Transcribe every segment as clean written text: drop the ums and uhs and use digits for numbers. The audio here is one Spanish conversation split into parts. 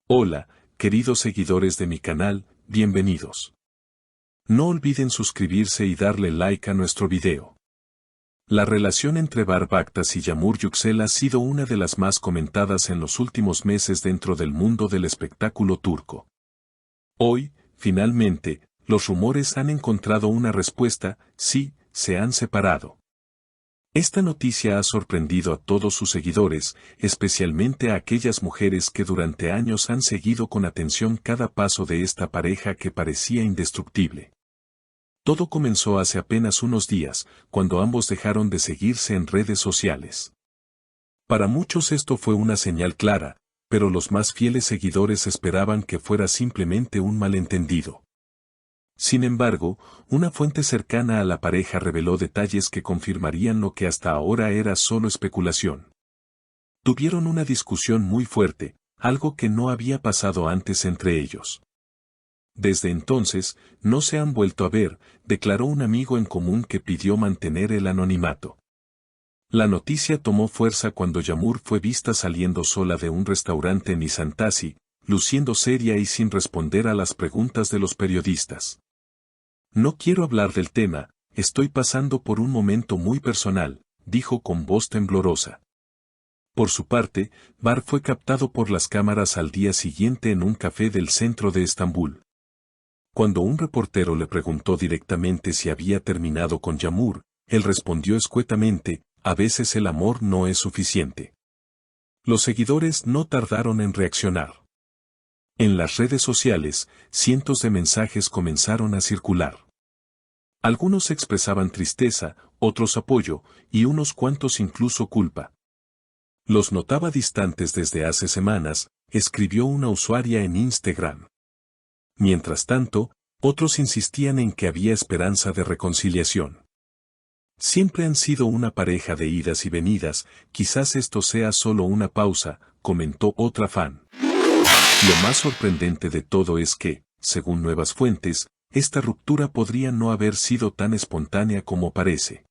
Hola, queridos seguidores de mi canal, bienvenidos. No olviden suscribirse y darle like a nuestro video. La relación entre Barb Aktas y Yağmur Yüksel ha sido una de las más comentadas en los últimos meses dentro del mundo del espectáculo turco. Hoy, finalmente, los rumores han encontrado una respuesta: sí, se han separado. Esta noticia ha sorprendido a todos sus seguidores, especialmente a aquellas mujeres que durante años han seguido con atención cada paso de esta pareja que parecía indestructible. Todo comenzó hace apenas unos días, cuando ambos dejaron de seguirse en redes sociales. Para muchos esto fue una señal clara, pero los más fieles seguidores esperaban que fuera simplemente un malentendido. Sin embargo, una fuente cercana a la pareja reveló detalles que confirmarían lo que hasta ahora era solo especulación. Tuvieron una discusión muy fuerte, algo que no había pasado antes entre ellos. Desde entonces, no se han vuelto a ver, declaró un amigo en común que pidió mantener el anonimato. La noticia tomó fuerza cuando Yağmur fue vista saliendo sola de un restaurante en Nişantaşı, luciendo seria y sin responder a las preguntas de los periodistas. No quiero hablar del tema, estoy pasando por un momento muy personal, dijo con voz temblorosa. Por su parte, Barb fue captado por las cámaras al día siguiente en un café del centro de Estambul. Cuando un reportero le preguntó directamente si había terminado con Yağmur, él respondió escuetamente: a veces el amor no es suficiente. Los seguidores no tardaron en reaccionar. En las redes sociales, cientos de mensajes comenzaron a circular. Algunos expresaban tristeza, otros apoyo, y unos cuantos incluso culpa. Los notaba distantes desde hace semanas, escribió una usuaria en Instagram. Mientras tanto, otros insistían en que había esperanza de reconciliación. Siempre han sido una pareja de idas y venidas, quizás esto sea solo una pausa, comentó otra fan. Lo más sorprendente de todo es que, según nuevas fuentes, esta ruptura podría no haber sido tan espontánea como parece.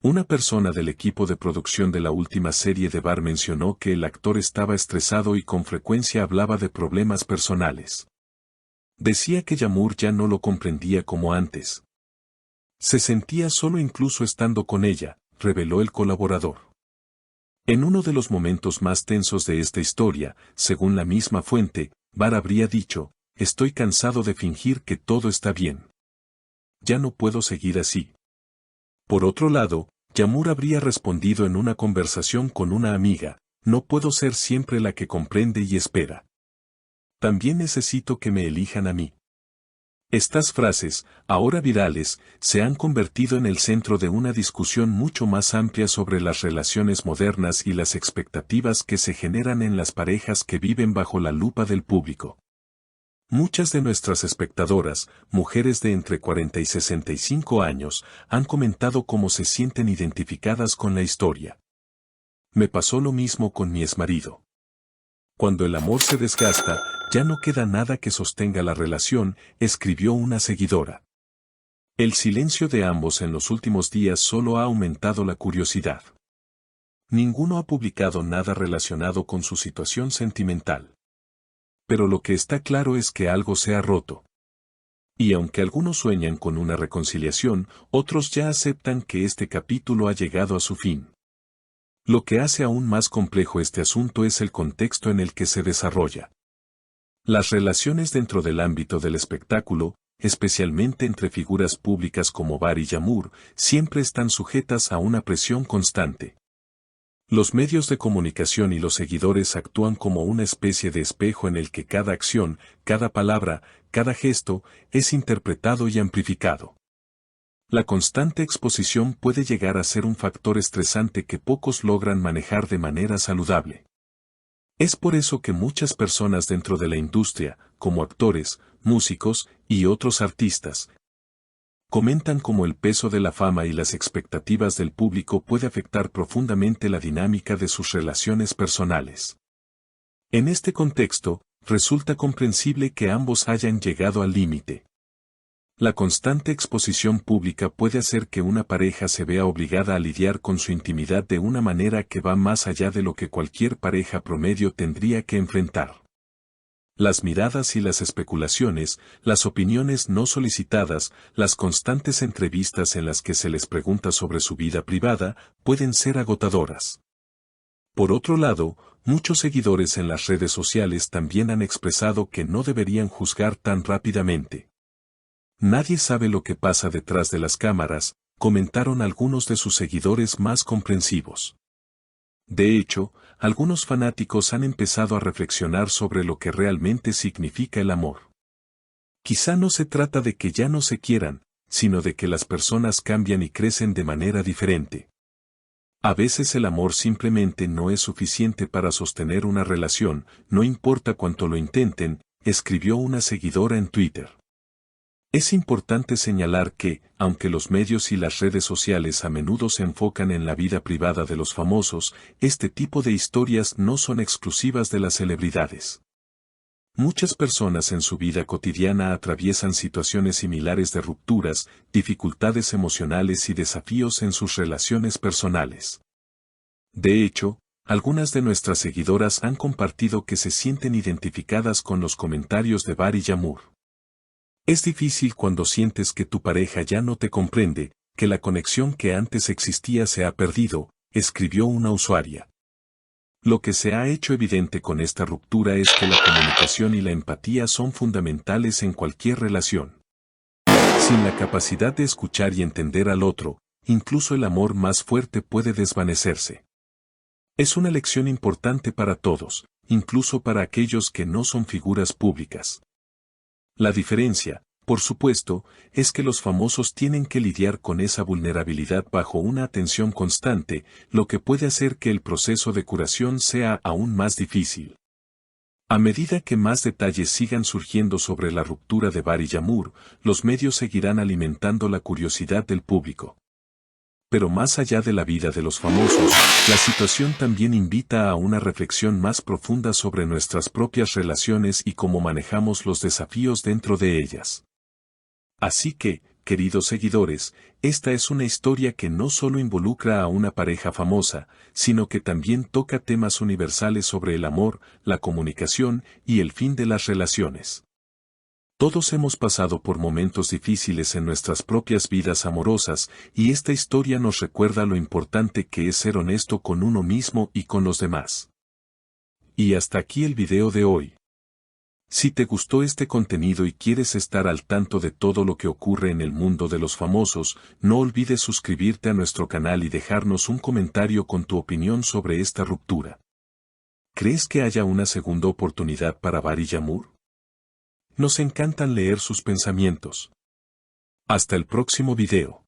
Una persona del equipo de producción de la última serie de Barb mencionó que el actor estaba estresado y con frecuencia hablaba de problemas personales. Decía que Yağmur ya no lo comprendía como antes. Se sentía solo incluso estando con ella, reveló el colaborador. En uno de los momentos más tensos de esta historia, según la misma fuente, Barb habría dicho: estoy cansado de fingir que todo está bien. Ya no puedo seguir así. Por otro lado, Yağmur habría respondido en una conversación con una amiga: no puedo ser siempre la que comprende y espera. También necesito que me elijan a mí. Estas frases, ahora virales, se han convertido en el centro de una discusión mucho más amplia sobre las relaciones modernas y las expectativas que se generan en las parejas que viven bajo la lupa del público. Muchas de nuestras espectadoras, mujeres de entre 40 y 65 años, han comentado cómo se sienten identificadas con la historia. Me pasó lo mismo con mi exmarido. Cuando el amor se desgasta, ya no queda nada que sostenga la relación, escribió una seguidora. El silencio de ambos en los últimos días solo ha aumentado la curiosidad. Ninguno ha publicado nada relacionado con su situación sentimental. Pero lo que está claro es que algo se ha roto. Y aunque algunos sueñan con una reconciliación, otros ya aceptan que este capítulo ha llegado a su fin. Lo que hace aún más complejo este asunto es el contexto en el que se desarrolla. Las relaciones dentro del ámbito del espectáculo, especialmente entre figuras públicas como Barb y Yağmur, siempre están sujetas a una presión constante. Los medios de comunicación y los seguidores actúan como una especie de espejo en el que cada acción, cada palabra, cada gesto, es interpretado y amplificado. La constante exposición puede llegar a ser un factor estresante que pocos logran manejar de manera saludable. Es por eso que muchas personas dentro de la industria, como actores, músicos y otros artistas, comentan cómo el peso de la fama y las expectativas del público puede afectar profundamente la dinámica de sus relaciones personales. En este contexto, resulta comprensible que ambos hayan llegado al límite. La constante exposición pública puede hacer que una pareja se vea obligada a lidiar con su intimidad de una manera que va más allá de lo que cualquier pareja promedio tendría que enfrentar. Las miradas y las especulaciones, las opiniones no solicitadas, las constantes entrevistas en las que se les pregunta sobre su vida privada, pueden ser agotadoras. Por otro lado, muchos seguidores en las redes sociales también han expresado que no deberían juzgar tan rápidamente. Nadie sabe lo que pasa detrás de las cámaras, comentaron algunos de sus seguidores más comprensivos. De hecho, algunos fanáticos han empezado a reflexionar sobre lo que realmente significa el amor. Quizá no se trata de que ya no se quieran, sino de que las personas cambian y crecen de manera diferente. A veces el amor simplemente no es suficiente para sostener una relación, no importa cuánto lo intenten, escribió una seguidora en Twitter. Es importante señalar que, aunque los medios y las redes sociales a menudo se enfocan en la vida privada de los famosos, este tipo de historias no son exclusivas de las celebridades. Muchas personas en su vida cotidiana atraviesan situaciones similares de rupturas, dificultades emocionales y desafíos en sus relaciones personales. De hecho, algunas de nuestras seguidoras han compartido que se sienten identificadas con los comentarios de Bari Yamur. Es difícil cuando sientes que tu pareja ya no te comprende, que la conexión que antes existía se ha perdido, escribió una usuaria. Lo que se ha hecho evidente con esta ruptura es que la comunicación y la empatía son fundamentales en cualquier relación. Sin la capacidad de escuchar y entender al otro, incluso el amor más fuerte puede desvanecerse. Es una lección importante para todos, incluso para aquellos que no son figuras públicas. La diferencia, por supuesto, es que los famosos tienen que lidiar con esa vulnerabilidad bajo una atención constante, lo que puede hacer que el proceso de curación sea aún más difícil. A medida que más detalles sigan surgiendo sobre la ruptura de Bari Yamur, los medios seguirán alimentando la curiosidad del público. Pero más allá de la vida de los famosos, la situación también invita a una reflexión más profunda sobre nuestras propias relaciones y cómo manejamos los desafíos dentro de ellas. Así que, queridos seguidores, esta es una historia que no solo involucra a una pareja famosa, sino que también toca temas universales sobre el amor, la comunicación y el fin de las relaciones. Todos hemos pasado por momentos difíciles en nuestras propias vidas amorosas, y esta historia nos recuerda lo importante que es ser honesto con uno mismo y con los demás. Y hasta aquí el video de hoy. Si te gustó este contenido y quieres estar al tanto de todo lo que ocurre en el mundo de los famosos, no olvides suscribirte a nuestro canal y dejarnos un comentario con tu opinión sobre esta ruptura. ¿Crees que haya una segunda oportunidad para Bari Yamur? Nos encantan leer sus pensamientos. Hasta el próximo video.